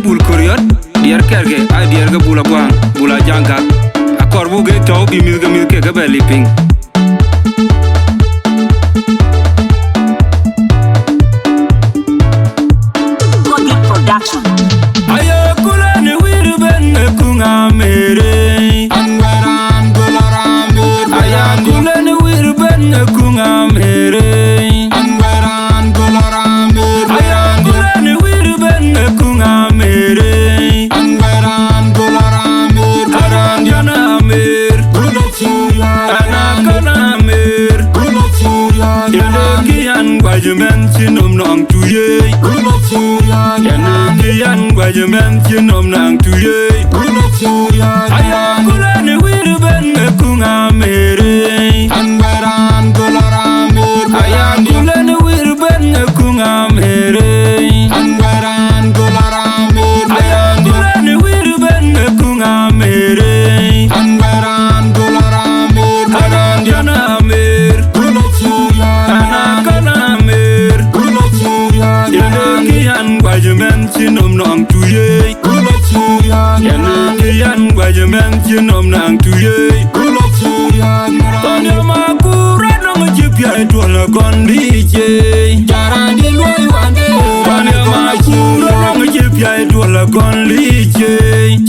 bul koryot diar kerge ay diar ga bula gwang bula janga akor bu ge taw bi mil ke ga beliping Production. ayo kula ni wir ben kunga mere Angaran gularamir aya kula ni wir ben kunga mere Angaran gularamir aya kula ni wir ben kunga mere Angaran gularamir aran yana mer Gulachuria ana kana mer Gulachuria Kian gwajumen chinom nang tuye Gulachuria Kian gwajumen chinom nang tuye Gulachuria Aya kula ni wir ben kunga mere Angaran gularamir Aya kula ni wir ben kunga mere Angaran gularamir Aya kula ni wir ben kunga mere Angaran gularamir Aran yana mer Gulachuria ana kana mer Gulachuria Kian gwajumen chinom nang tuye Gulachuria Kian gwajumen chinom nang tuye Gulachuria Tanya makura nang jipya etwala kondije Jarandi loi wande Tanya makura nang jipya etwala kondije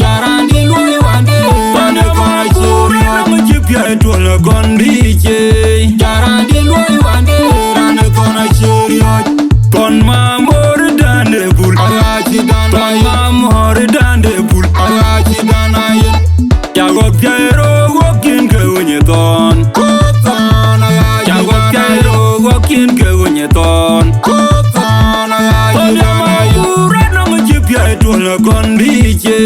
Jarandi loi wande Tanya makura nang jipya etwala kondije Jarandi loi wande Rane kona chiriot Kon mamor dande bul Ayachi Kon danayin mamor dande bul Ayachi danayin Yago pyero wokin ke unyeton Kutan ayachi Yago danayin pyero wokin ke unyeton Kutan ayachi Tanya danayin makura nang jipya etwala kondije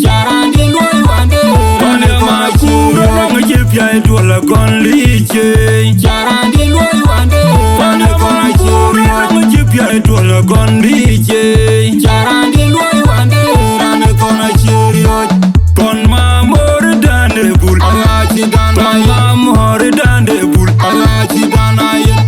Jarandi loi wande Tanya Rane kona makura chiriot nang jipya etwala kondije Jarandi loi wande Tanya Rane kona makura chiriot nang jipya etwala kondije Jarandi loi wande Rane kona chiriot Kon mamor dande bul Ayachi Kon danayin mamor dande bul Ayachi danayin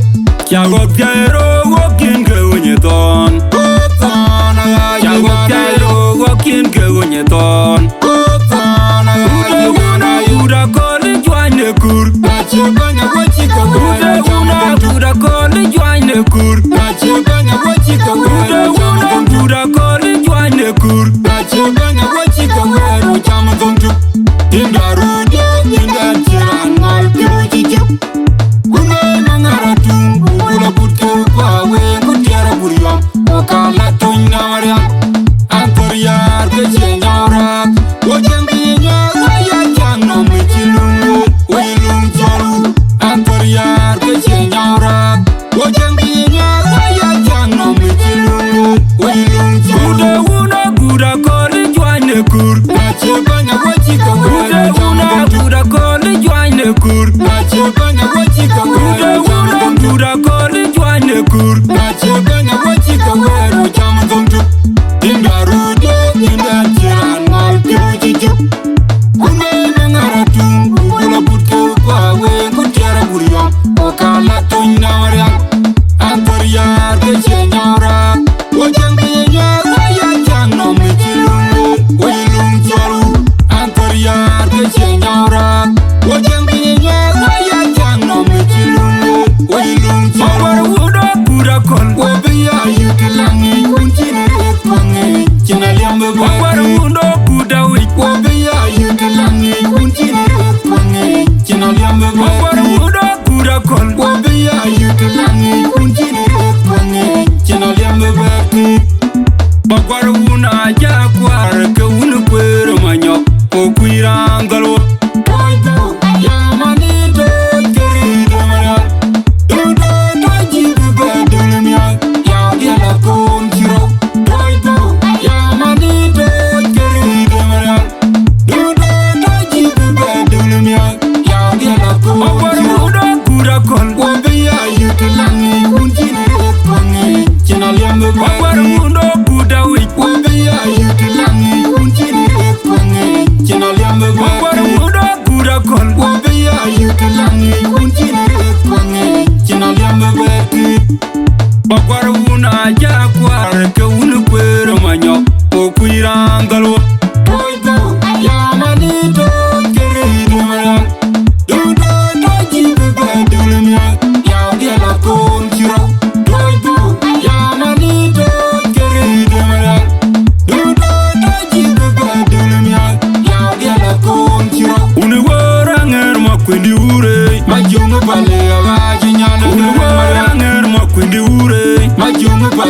Yago pyero wokin ke unyeton Kutan ayachi Yago danayin pyero wokin ke unyeton Kutan ayachi danayin Uda koli jwanye kur Nachibanya wachika wera jamukontu Uda koli jwanye kur Nachibanya wachika wera jamukontu Uda koli jwanye kur Nachibanya wachika wera jamukontu Indarude indachiran malpiruchichu Kunwe mangaratung Ugula putke ukwawe Kutiara buriyam Wakala tunyariam Ankoryar kechenyaurak Wajang pinya waya jangno michilungu Wilung chalu Ankoryar kechenyaurak Wajang pinya waya jangno michilungu Wilung chalu Uda koli jwanye kur Nachibanya wachika wera jamukontu Uda koli jwanye kur Nachibanya wachika wera jamukontu Uda koli jwanye kur Nachibanya wachika wera jamukontu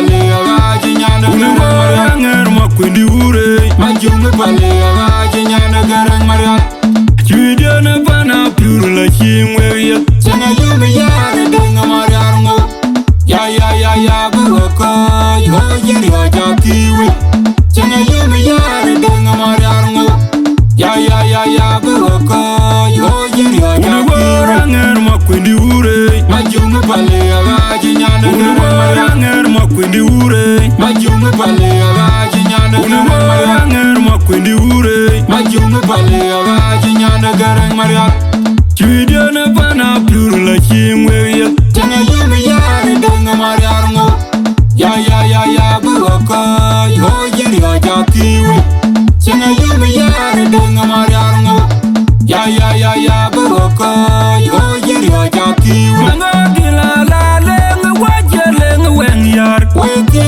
pale aga jinyana garang Nger makwindi ure Majungu pale aga jinyana garang mariak Chidana bana pure la chimwe ya Chana yumi yara denga mariarungo Ya buwako yo yiri waja kiwi Chana yumi yara denga mariarungo Ya buwako yo yiri waja kiwi Nger makwindi ure Majungu pale aga jinyana garang mariak Nger makwindi ure Majungu pale aga jinyana garang mariak Nger makwindi ure Majungu pale aga jinyana garang mariak Chidana bana pure la chimwe ya Chana yumi yara denga mariarungo Ya buwako yo yiri waja kiwi Chana yumi yara denga mariarungo Ya buwako yo yiri waja kiwi Manga gila la leng wajel leng weng yar Weke